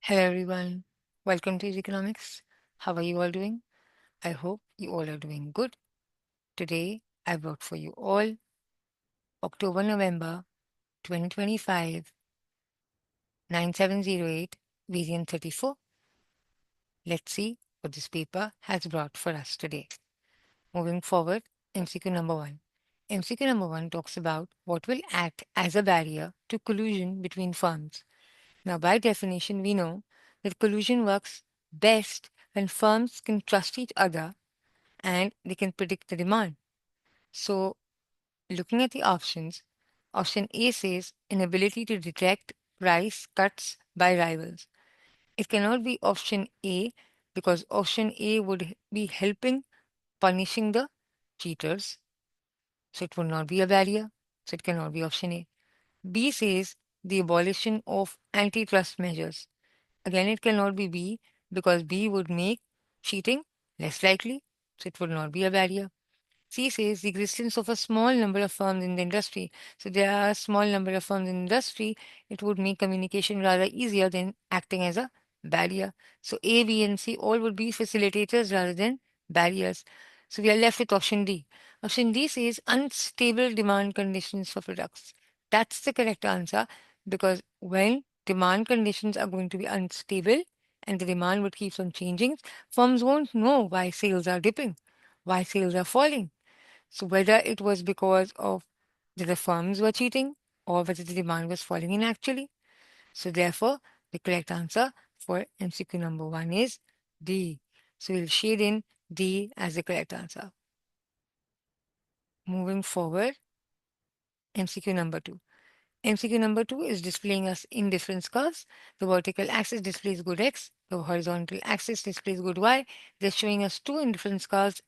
Hello everyone, welcome to Economics. How are you all doing? I hope you all are doing good. Today I brought for you all October November 2025 9708 variant 34. Let's see what this paper has brought for us today. Moving forward, MCQ number 1. MCQ number 1 talks about what will act as a barrier to collusion between firms. Now, by definition, we know that collusion works best when firms can trust each other and they can predict the demand. So, looking at the options, option A says inability to detect price cuts by rivals. It cannot be option A because option A would be helping punishing the cheaters. So, it would not be a barrier. So, it cannot be option A. B says the abolition of antitrust measures. Again, it cannot be B because B would make cheating less likely, so it would not be a barrier. C says the existence of a small number of firms in the industry. So there are a small number of firms in the industry, it would make communication rather easier than acting as a barrier. So A, B, and C all would be facilitators rather than barriers. So we are left with option D. Option D says unstable demand conditions for products. That's the correct answer because when demand conditions are going to be unstable and the demand would keep on changing, firms won't know why sales are dipping, why sales are falling. So whether it was because of the firms were cheating or whether the demand was falling in actually. So therefore, the correct answer for MCQ number 1 is D. So we'll shade in D as the correct answer. Moving forward, MCQ number 2. MCQ number 2 is displaying us in different curves. The vertical axis displays good X. The horizontal axis displays good Y. They're showing us two indifference curves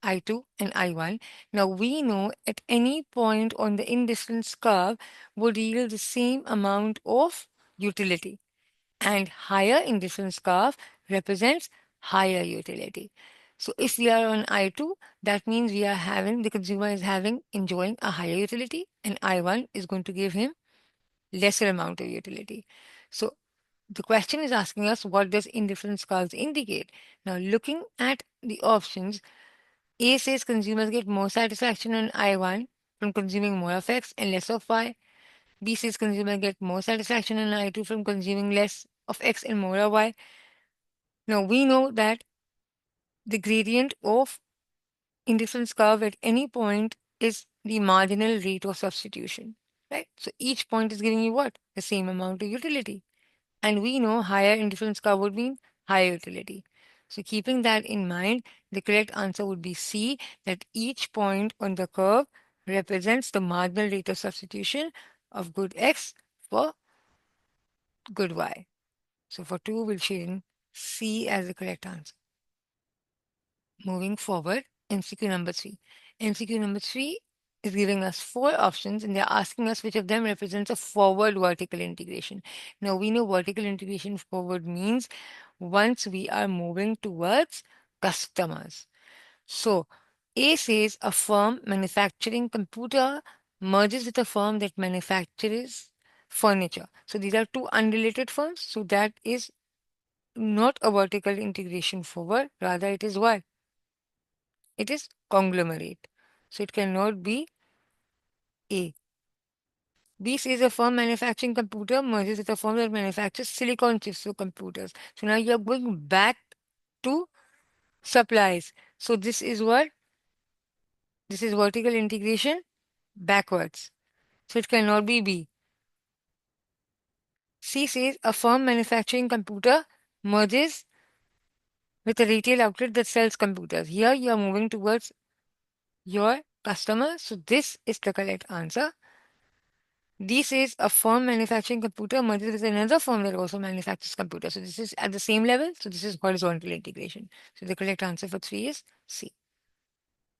I2 and I1. Now we know at any point on the indifference curve would yield the same amount of utility, and higher indifference curve represents higher utility. So if we are on I2, that means we are having the consumer is having enjoying a higher utility, and I1 is going to give him lesser amount of utility. So the question is asking us what does indifference curves indicate? Now looking at the options, A says consumers get more satisfaction on I1 from consuming more of X and less of Y. B says consumers get more satisfaction on I2 from consuming less of X and more of Y. Now we know that the gradient of indifference curve at any point is the marginal rate of substitution, right? So each point is giving you what? The same amount of utility. And we know higher indifference curve would mean higher utility. So keeping that in mind, the correct answer would be C, that each point on the curve represents the marginal rate of substitution of good X for good Y. So for 2, we'll shade in C as the correct answer. Moving forward, MCQ number 3. MCQ number 3 is giving us 4 options and they're asking us which of them represents a forward vertical integration. Now we know vertical integration forward means once we are moving towards customers. So A says a firm manufacturing computer merges with a firm that manufactures furniture. So these are two unrelated firms. So that is not a vertical integration forward, rather it is what? It is conglomerate. So it cannot be A. B says a firm manufacturing computer merges with a firm that manufactures silicon chips for computers. So now you're going back to supplies. So this is what? This is vertical integration backwards. So it cannot be B. C says a firm manufacturing computer merges with a retail outlet that sells computers. Here you are moving towards your customer. So this is the correct answer. D says a firm manufacturing computer merges with another firm that also manufactures computers. So this is at the same level. So this is horizontal integration. So the correct answer for 3 is C.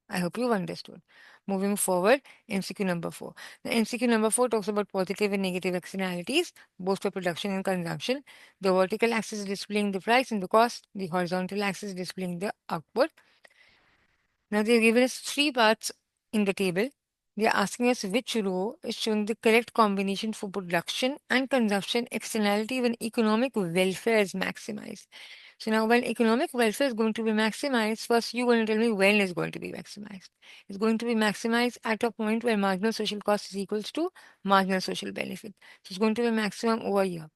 I hope you've understood. Moving forward, MCQ number 4. The MCQ number 4 talks about positive and negative externalities, both for production and consumption. The vertical axis is displaying the price and the cost. The horizontal axis is displaying the output. Now they've given us 3 parts in the table. they are asking us which row is showing the correct combination for production and consumption externality when economic welfare is maximized. So now when economic welfare is going to be maximized, first you're going to tell me when it's going to be maximized. It's going to be maximized at a point where marginal social cost is equals to marginal social benefit. So it's going to be maximum over here.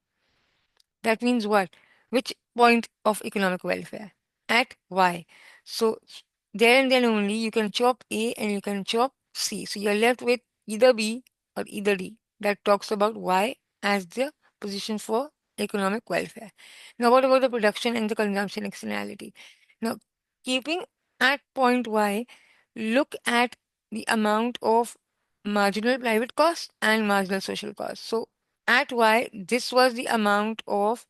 That means what? Which point of economic welfare? At Y. So there and then only you can chop A and you can chop C. So you're left with either B or either D. That talks about Y as the position for economic welfare. Now, what about the production and the consumption externality? Now, keeping at point Y, look at the amount of marginal private cost and marginal social cost. So at Y, this was the amount of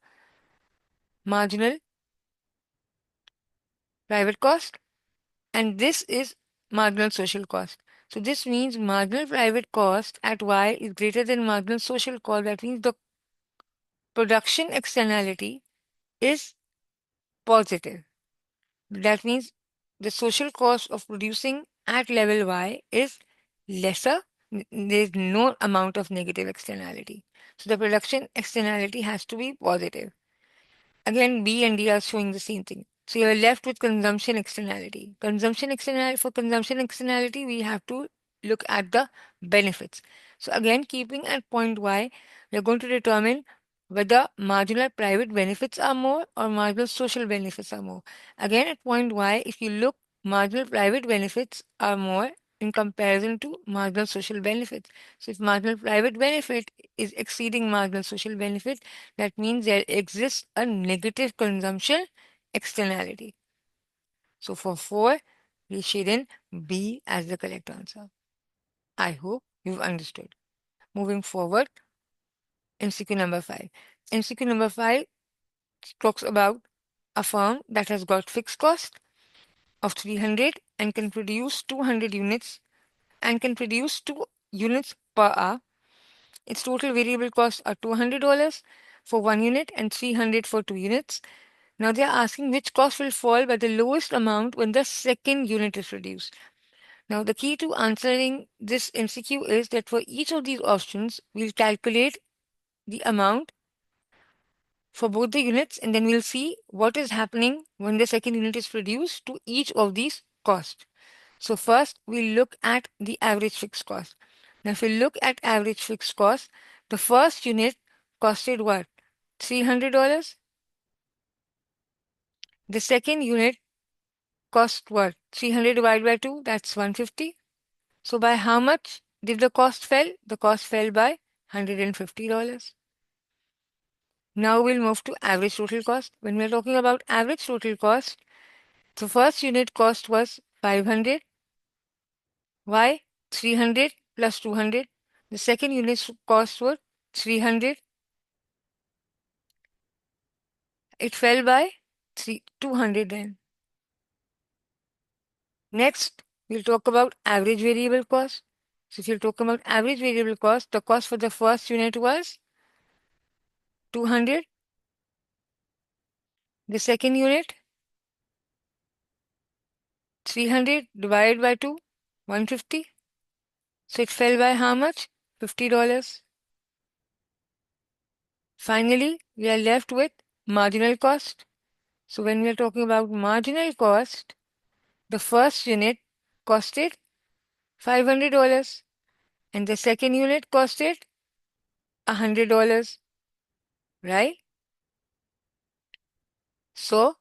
marginal private cost, and this is marginal social cost. So this means marginal private cost at Y is greater than marginal social cost. That means the production externality is positive. That means the social cost of producing at level Y is lesser. There's no amount of negative externality. So the production externality has to be positive. Again, B and D are showing the same thing. So you're left with consumption externality. For consumption externality, we have to look at the benefits. So again, keeping at point Y, we're going to determine whether marginal private benefits are more or marginal social benefits are more. Again, at point Y, if you look, marginal private benefits are more in comparison to marginal social benefits. So if marginal private benefit is exceeding marginal social benefit, that means there exists a negative consumption externality. So for 4, we shade in B as the correct answer. I hope you've understood. Moving forward, MCQ number 5. MCQ number 5 talks about a firm that has got fixed cost of 300 and can produce 200 units and can produce 2 units per hour. Its total variable costs are $200 for 1 unit and 300 for 2 units. Now they are asking which cost will fall by the lowest amount when the second unit is produced. Now the key to answering this MCQ is that for each of these options, we'll calculate the amount for both the units and then we'll see what is happening when the second unit is produced to each of these costs. So first we'll look at the average fixed cost. Now if we look at average fixed cost, the first unit costed what? $300. The second unit cost what? 300 divided by 2, that's 150. So by how much did the cost fell? The cost fell by $150. Now we'll move to average total cost. When we're talking about average total cost, the first unit cost was 500. Why? 300 plus 200. The second unit's cost was 300. It fell by 200 then. Next, we'll talk about average variable cost. So if you're talking about average variable cost, the cost for the first unit was 200. The second unit, 300 divided by 2, 150. So it fell by how much? $50. Finally, we are left with marginal cost. So when we are talking about marginal cost, the first unit costed $500 and the second unit costed $100, right? So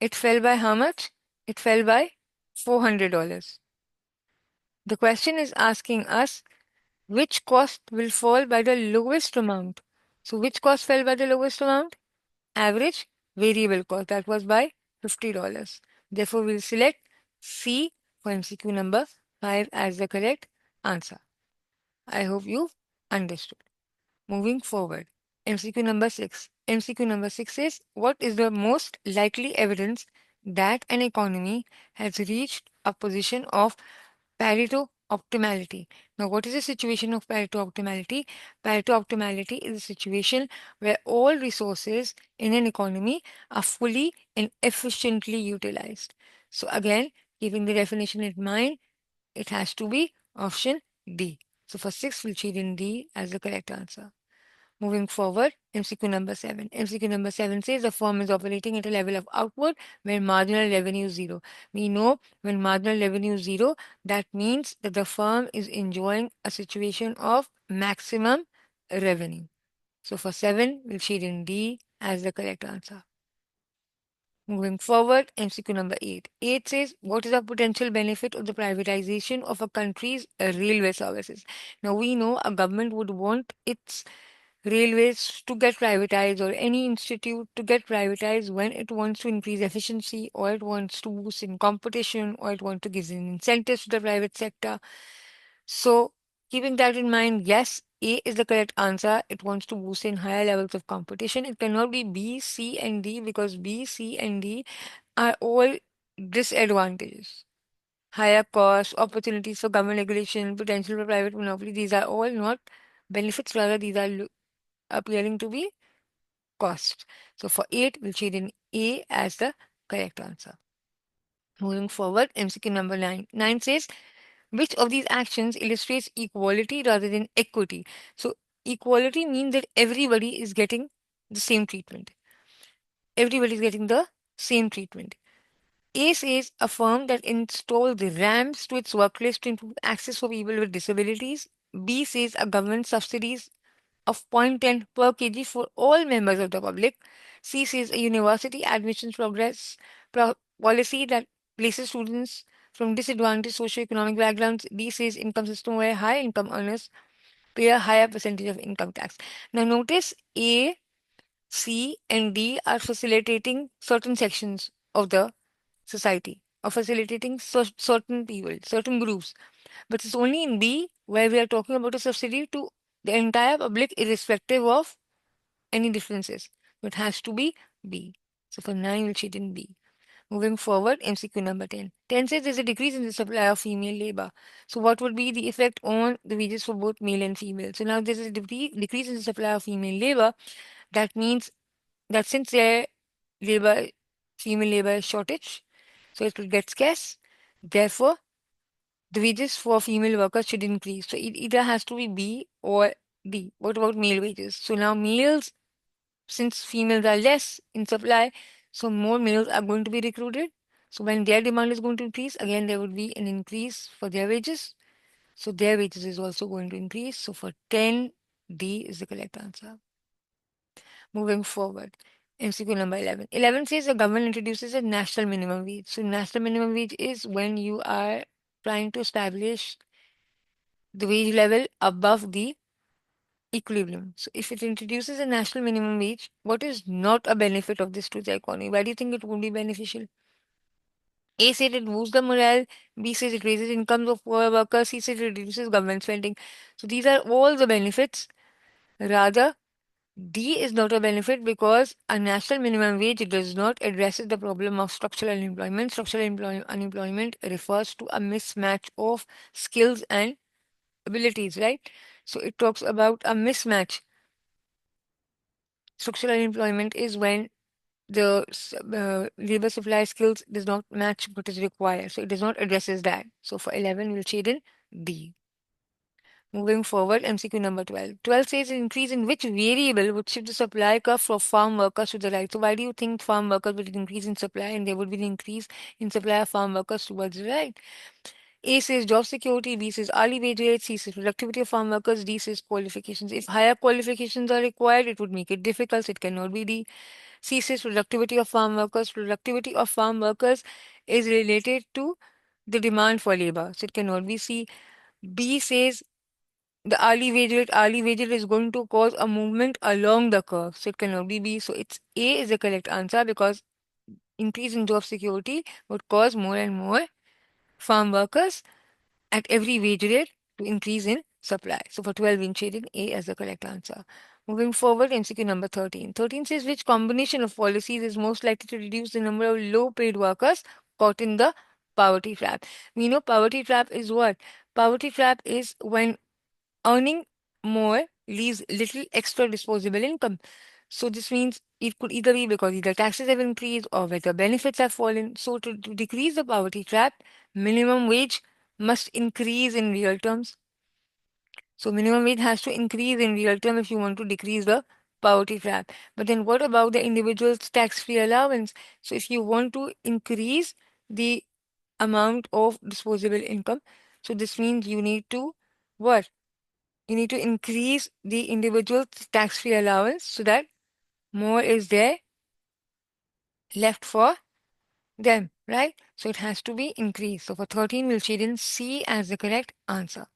it fell by how much? It fell by $400. The question is asking us which cost will fall by the lowest amount. So which cost fell by the lowest amount? Average variable cost. That was by $50. Therefore, we'll select C for MCQ number 5 as the correct answer. I hope you've understood. Moving forward, MCQ number 6. MCQ number 6 is what is the most likely evidence that an economy has reached a position of Pareto optimality. Now, what is the situation of Pareto optimality? Pareto optimality is a situation where all resources in an economy are fully and efficiently utilized. So, again, keeping the definition in mind, it has to be option D. So for 6, we'll shade in D as the correct answer. Moving forward, MCQ number 7. MCQ number 7 says the firm is operating at a level of output where marginal revenue is zero. We know when marginal revenue is zero, that means that the firm is enjoying a situation of maximum revenue. So for 7, we'll shade in D as the correct answer. Moving forward, MCQ number 8. 8 says, what is the potential benefit of the privatization of a country's railway services? Now, we know a government would want its railways to get privatized or any institute to get privatized when it wants to increase efficiency or it wants to boost in competition or it wants to give in incentives to the private sector. So, keeping that in mind, yes, A is the correct answer. It wants to boost in higher levels of competition. It cannot be B, C, and D because B, C, and D are all disadvantages. Higher costs, opportunities for government regulation, potential for private monopoly, these are all not benefits, rather, these are appearing to be costs. So for 8, we'll shade in A as the correct answer. Moving forward, MCQ number 9. 9 says, which of these actions illustrates equality rather than equity? So equality means that everybody is getting the same treatment. Everybody is getting the same treatment. A says a firm that installs the ramps to its workplace to improve access for people with disabilities. B says a government subsidies of 0.10 per kg for all members of the public. C says a university admissions policy that places students from disadvantaged socioeconomic backgrounds. D says income system where high income earners pay a higher percentage of income tax. Now notice A, C, and D are facilitating certain sections of the society, or facilitating certain people, certain groups. But it's only in B where we are talking about a subsidy to the entire public, irrespective of any differences. So it has to be B. So for 9, we'll cheat in B. Moving forward, MCQ number 10. 10 says there's a decrease in the supply of female labor. So what would be the effect on the wages for both male and female? So now there's a decrease in the supply of female labor. That means that since their labor, female labor is shortage, so it will get scarce. Therefore, the wages for female workers should increase. So it either has to be B or D. What about male wages? So now males, since females are less in supply, so more males are going to be recruited. So when their demand is going to increase, again there would be an increase for their wages. So their wages is also going to increase. So for 10, D is the correct answer. Moving forward, MCQ number 11. 11 says the government introduces a national minimum wage. So national minimum wage is when you are trying to establish the wage level above the equilibrium. So if it introduces a national minimum wage, what is not a benefit of this to the economy? Why do you think it would be beneficial? A said it boosts the morale, B says it raises incomes of poor workers, C says it reduces government spending. So these are all the benefits. Rather, D is not a benefit because a national minimum wage does not address the problem of structural unemployment. Structural unemployment refers to a mismatch of skills and abilities, right? So it talks about a mismatch. Structural unemployment is when the labor supply skills does not match what is required. So it does not addresses that. So for 11, we'll shade in D. Moving forward, MCQ number 12. 12 says an increase in which variable would shift the supply curve for farm workers to the right. So why do you think farm workers would increase in supply and there would be an increase in supply of farm workers towards the right? A says job security, B says hourly wage rates, C says productivity of farm workers, D says qualifications. If higher qualifications are required, it would make it difficult. So it cannot be D. C says productivity of farm workers. Productivity of farm workers is related to the demand for labor. So it cannot be C. B says the hourly wage rate is going to cause a movement along the curve. So it cannot be B. So it's A is the correct answer because increase in job security would cause more and more farm workers at every wage rate to increase in supply. So for 12 inch shading, A as the correct answer. Moving forward, MCQ number 13. 13 says which combination of policies is most likely to reduce the number of low paid workers caught in the poverty trap. We know poverty trap is what? Poverty trap is when earning more leaves little extra disposable income. So this means it could either be because either taxes have increased or whether benefits have fallen. So to decrease the poverty trap, minimum wage must increase in real terms. So minimum wage has to increase in real term if you want to decrease the poverty trap. But then what about the individual's tax-free allowance? So if you want to increase the amount of disposable income, so this means you need to what? You need to increase the individual's tax-free allowance so that more is there left for them, right? So it has to be increased. So for 13, we'll shade in C as the correct answer.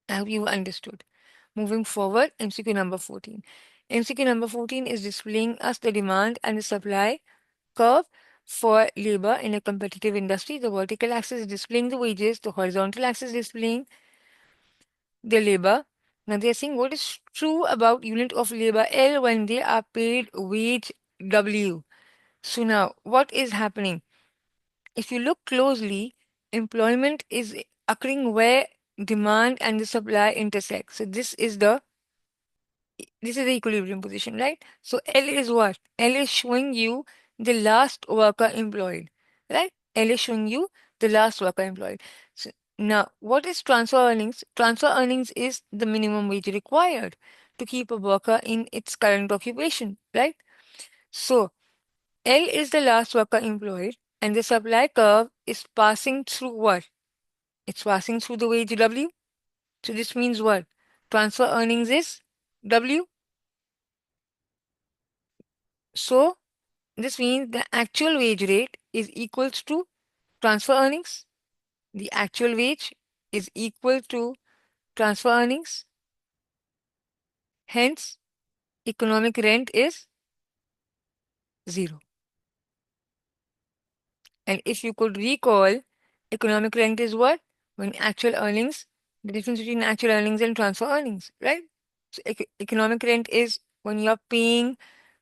I hope you understood. Moving forward, MCQ number 14. MCQ number 14 is displaying us the demand and the supply curve for labor in a competitive industry. The vertical axis is displaying the wages, the horizontal axis is displaying the labor. Now they are saying what is true about unit of labor L when they are paid wage W. So now what is happening? If you look closely, employment is occurring where demand and the supply intersect. So this is the equilibrium position, right? So L is what? L is showing you the last worker employed, right? L is showing you the last worker employed. So now, what is transfer earnings? Transfer earnings is the minimum wage required to keep a worker in its current occupation, right? So L is the last worker employed, and the supply curve is passing through what? It's passing through the wage W. So this means what? Transfer earnings is W. So this means the actual wage rate is equals to transfer earnings. The actual wage is equal to transfer earnings. Hence, economic rent is zero. And if you could recall, economic rent is what? When actual earnings, the difference between actual earnings and transfer earnings, right? So economic rent is when you're paying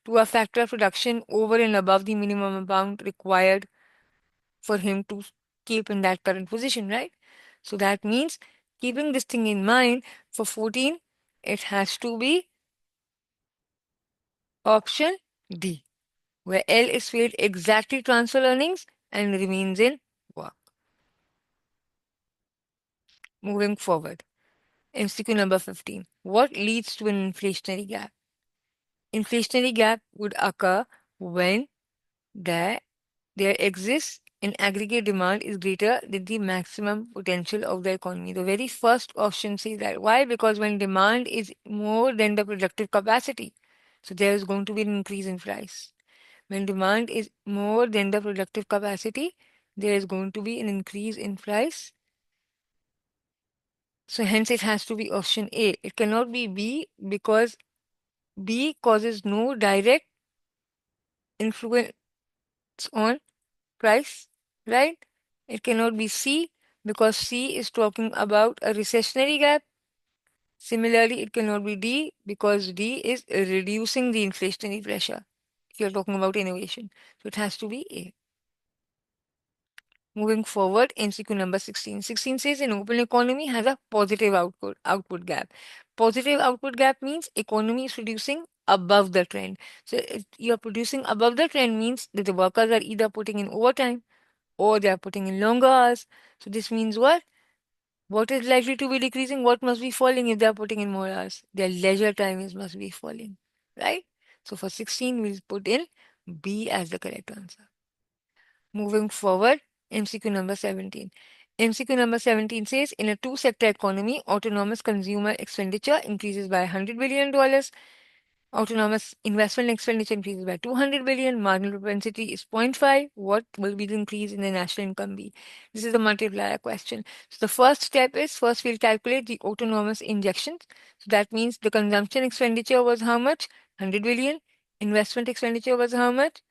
to a factor of production over and above the minimum amount required for him to keep in that current position, right? So that means keeping this thing in mind for 14, it has to be option D, where L is paid exactly transfer earnings and remains in work. Moving forward, MCQ number 15. What leads to an inflationary gap? Inflationary gap would occur when there there exists an aggregate demand is greater than the maximum potential of the economy. The very first option says that. Why? Because when demand is more than the productive capacity, so there is going to be an increase in price. When demand is more than the productive capacity, there is going to be an increase in price. So hence it has to be option A. It cannot be B because B causes no direct influence on price, right? It cannot be C because C is talking about a recessionary gap. Similarly, it cannot be D because D is reducing the inflationary pressure. If you're talking about innovation, so it has to be A. Moving forward, MCQ number 16. 16 says an open economy has a positive output gap. Positive output gap means economy is producing above the trend. So if you're producing above the trend means that the workers are either putting in overtime or they are putting in longer hours. So this means what? What is likely to be decreasing? What must be falling if they are putting in more hours? Their leisure time is must be falling, right? So for 16, we'll put in B as the correct answer. Moving forward, MCQ number 17. MCQ number 17 says in a two-sector economy, autonomous consumer expenditure increases by $100 billion. Autonomous investment expenditure increases by 200 billion. Marginal propensity is zero point 0.5. What will be the increase in the national income be? This is the multiplier question. So the first step is first we'll calculate the autonomous injections. So that means the consumption expenditure was how much? 100 billion. Investment expenditure was how much?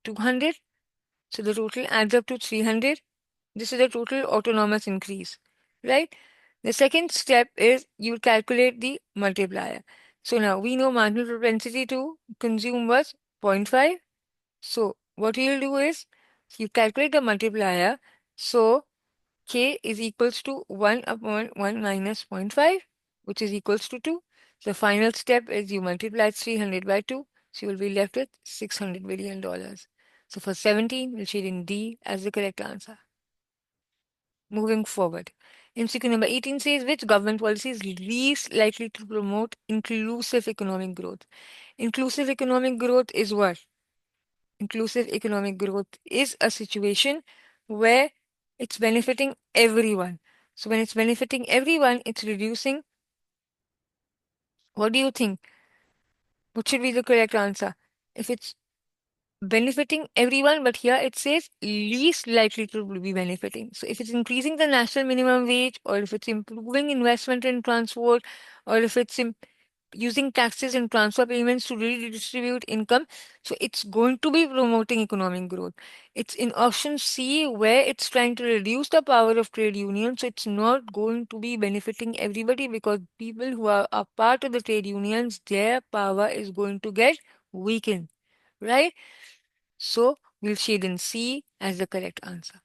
200. So the total adds up to 300. This is the total autonomous increase, right? The second step is you calculate the multiplier. So now we know marginal propensity to consume was zero point 0.5. So what you'll do is you calculate the multiplier. So K is equals to 1 upon 1 minus zero point 0.5, which is equals to 2. The final step is you multiply 300 by 2. So you will be left with $600 billion. So for 17, we'll shade in D as the correct answer. Moving forward. MCQ number 18 says which government policy is least likely to promote inclusive economic growth? Inclusive economic growth is what? Inclusive economic growth is a situation where it's benefiting everyone. So when it's benefiting everyone, it's reducing. What do you think? What should be the correct answer? If it's benefiting everyone, but here it says least likely to be benefiting. So if it's increasing the national minimum wage, or if it's improving investment in transport, or if it's using taxes and transfer payments to redistribute income, so it's going to be promoting economic growth. It's in option C where it's trying to reduce the power of trade unions, so it's not going to be benefiting everybody because people who are a part of the trade unions, their power is going to get weakened, right? So we'll shade in C as the correct answer.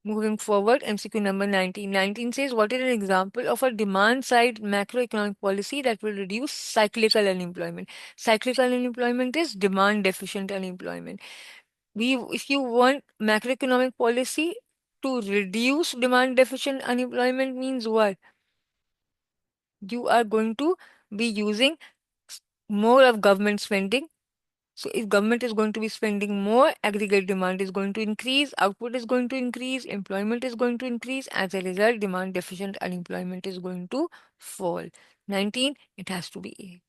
Moving forward, MCQ number 19. 19 says, what is an example of a demand side macroeconomic policy that will reduce cyclical unemployment? Cyclical unemployment is demand deficient unemployment. If you want macroeconomic policy to reduce demand deficient unemployment means what? You are going to be using more of government spending. So if government is going to be spending more, aggregate demand is going to increase, output is going to increase, employment is going to increase. As a result, demand deficient unemployment is going to fall. 19, it has to be A.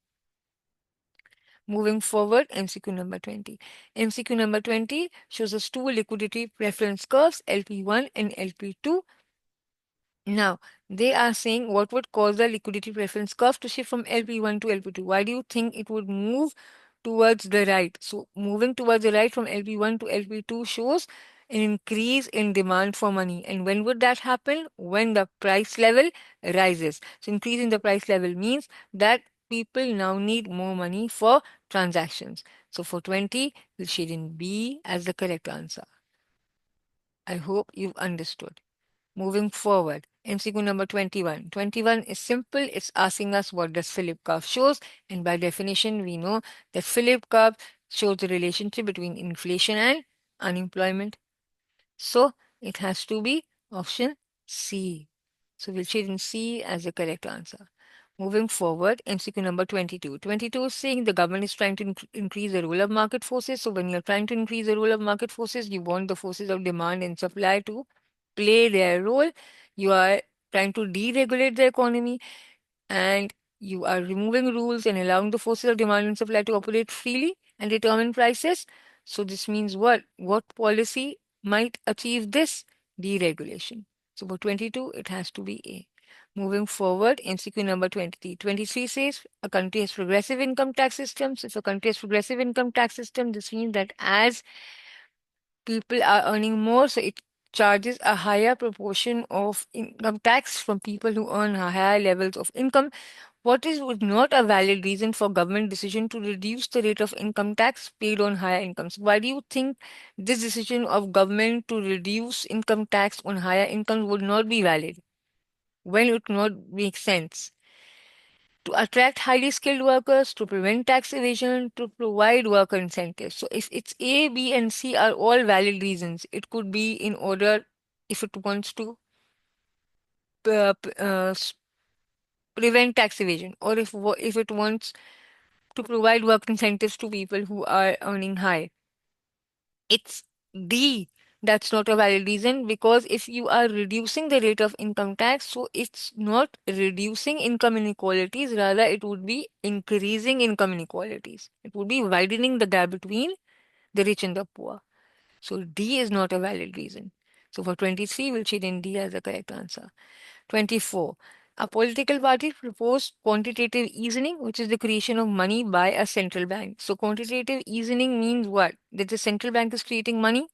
Moving forward, MCQ number 20. MCQ number 20 shows us two liquidity preference curves, LP1 and LP2. Now, they are saying what would cause the liquidity preference curve to shift from LP1 to LP2. Why do you think it would move towards the right? So, moving towards the right from LP1 to LP2 shows an increase in demand for money. And when would that happen? When the price level rises. So, increase in the price level means that people now need more money for transactions. So, for 20, we'll shade in B as the correct answer. I hope you've understood. Moving forward, MCQ number 21. 21 is simple. It's asking us what does Philip curve shows. And by definition, we know that Philip curve shows the relationship between inflation and unemployment. So it has to be option C. So we'll shade in C as the correct answer. Moving forward, MCQ number 22. 22 is saying the government is trying to increase the role of market forces. So when you're trying to increase the role of market forces, you want the forces of demand and supply to play their role. You are trying to deregulate the economy and you are removing rules and allowing the forces of demand and supply to operate freely and determine prices. So this means what? What policy might achieve this? Deregulation. So for 22, it has to be A. Moving forward, MCQ number 23. 23 says a country has progressive income tax systems. If a country has progressive income tax system, this means that as people are earning more, so it charges a higher proportion of income tax from people who earn higher levels of income. What is was not a valid reason for government decision to reduce the rate of income tax paid on higher incomes? Why do you think this decision of government to reduce income tax on higher incomes would not be valid? When it would not make sense? To attract highly skilled workers, to prevent tax evasion, to provide worker incentives. So if it's A, B, and C are all valid reasons, it could be in order if it wants to prevent tax evasion, or if it wants to provide work incentives to people who are earning high. It's D. That's not a valid reason because if you are reducing the rate of income tax, so it's not reducing income inequalities, rather, it would be increasing income inequalities. It would be widening the gap between the rich and the poor. So D is not a valid reason. So for 23, we'll shade in D as the correct answer. 24. A political party proposed quantitative easing, which is the creation of money by a central bank. So, quantitative easing means what? That the central bank is creating money,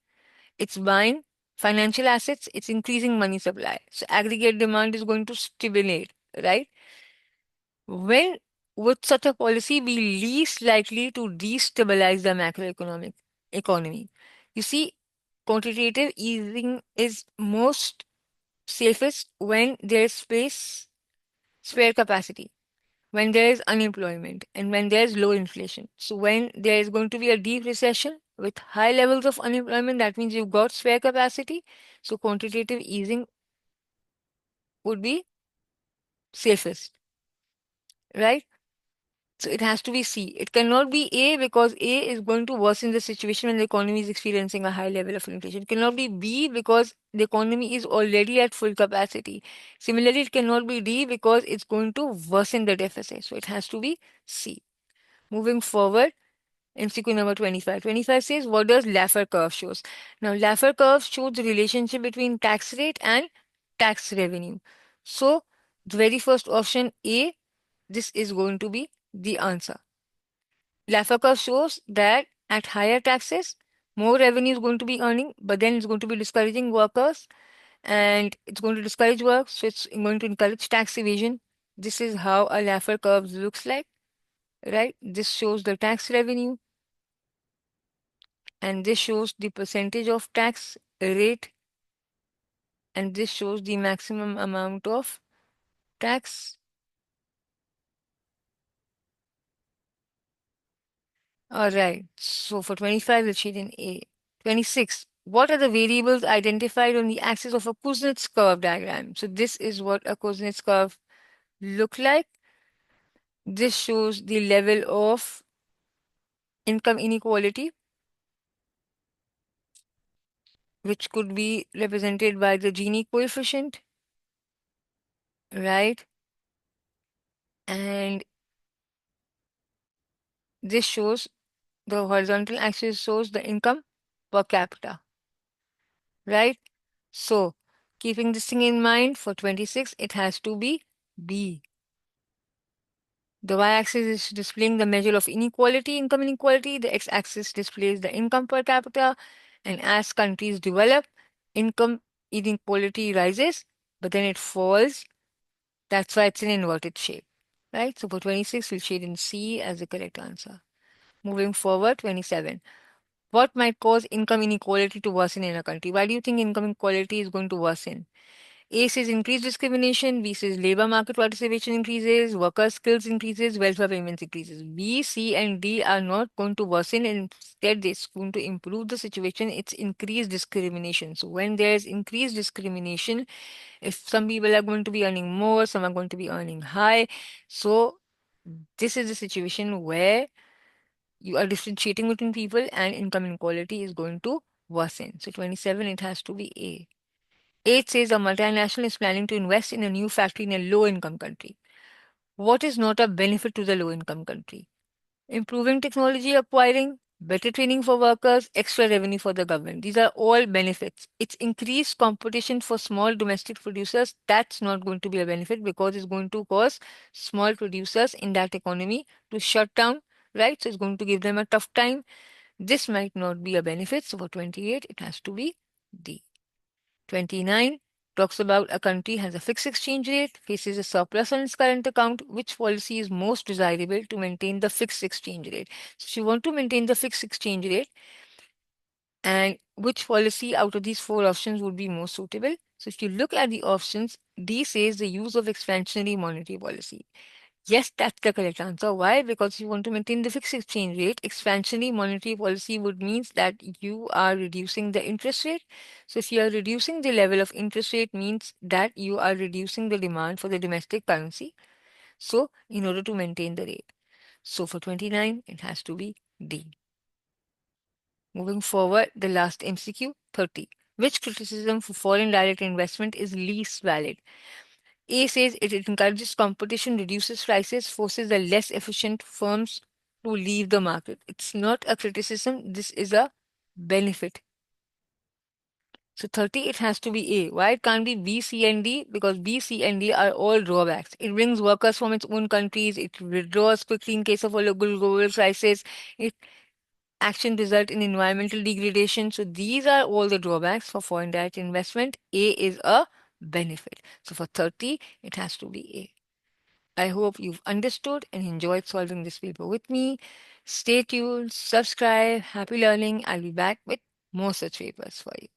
it's buying financial assets, it's increasing money supply. So, aggregate demand is going to stimulate, right? When would such a policy be least likely to destabilize the macroeconomic economy? You see, quantitative easing is most safest when there's spare capacity, when there is unemployment, and when there is low inflation. So when there is going to be a deep recession, with high levels of unemployment, that means you've got spare capacity. So quantitative easing would be safest, right? So it has to be C. It cannot be A because A is going to worsen the situation when the economy is experiencing a high level of inflation. It cannot be B because the economy is already at full capacity. Similarly, it cannot be D because it's going to worsen the deficit. So it has to be C. Moving forward, MCQ number 25. 25 says, what does Laffer curve shows? Now, Laffer curve shows the relationship between tax rate and tax revenue. So, the very first option A, this is going to be the answer. Laffer curve shows that at higher taxes, more revenue is going to be earning, but then it's going to be discouraging workers and it's going to discourage work, so it's going to encourage tax evasion. This is how a Laffer curve looks like, right? This shows the tax revenue and this shows the percentage of tax rate and this shows the maximum amount of tax. All right, so for 25, we'll shade in A. 26, what are the variables identified on the axis of a Kuznets curve diagram? So this is what a Kuznets curve look like. This shows the level of income inequality, which could be represented by the Gini coefficient, right? And this shows the horizontal axis shows the income per capita, right? So, keeping this thing in mind, for 26, it has to be B. The y-axis is displaying the measure of inequality, income inequality. The x-axis displays the income per capita. And as countries develop, income inequality rises, but then it falls. That's why it's an inverted shape, right? So for 26, we'll shade in C as the correct answer. Moving forward, 27. What might cause income inequality to worsen in a country? Why do you think income inequality is going to worsen? A says increased discrimination, B says labor market participation increases, worker skills increases, welfare payments increases. B, C, and D are not going to worsen, instead it's going to improve the situation. It's increased discrimination. So when there's increased discrimination, if some people are going to be earning more, some are going to be earning high. So this is the situation where you are differentiating between people and income inequality is going to worsen. So 27, it has to be A. 8 says a multinational is planning to invest in a new factory in a low income country. What is not a benefit to the low income country? Improving technology acquiring, better training for workers, extra revenue for the government. These are all benefits. It's increased competition for small domestic producers. That's not going to be a benefit because it's going to cause small producers in that economy to shut down, right? So it's going to give them a tough time. This might not be a benefit. So for 28, it has to be D. 29 talks about a country has a fixed exchange rate, faces a surplus on its current account. Which policy is most desirable to maintain the fixed exchange rate? So, if you want to maintain the fixed exchange rate, and which policy out of these four options would be most suitable? So, if you look at the options, D says the use of expansionary monetary policy. Yes, that's the correct answer. Why? Because you want to maintain the fixed exchange rate. Expansionary monetary policy would mean that you are reducing the interest rate. So if you are reducing the level of interest rate means that you are reducing the demand for the domestic currency. So in order to maintain the rate. So for 29, it has to be D. Moving forward, the last MCQ 30. Which criticism for foreign direct investment is least valid? A says it encourages competition, reduces prices, forces the less efficient firms to leave the market. It's not a criticism, this is a benefit. So 30, it has to be A. Why it can't be B, C, and D? Because B, C, and D are all drawbacks. It brings workers from its own countries. It withdraws quickly in case of a global crisis. It action result in environmental degradation. So these are all the drawbacks for foreign direct investment. A is a benefit. So for 30, it has to be A. I hope you've understood and enjoyed solving this paper with me. Stay tuned, subscribe, happy learning. I'll be back with more such papers for you.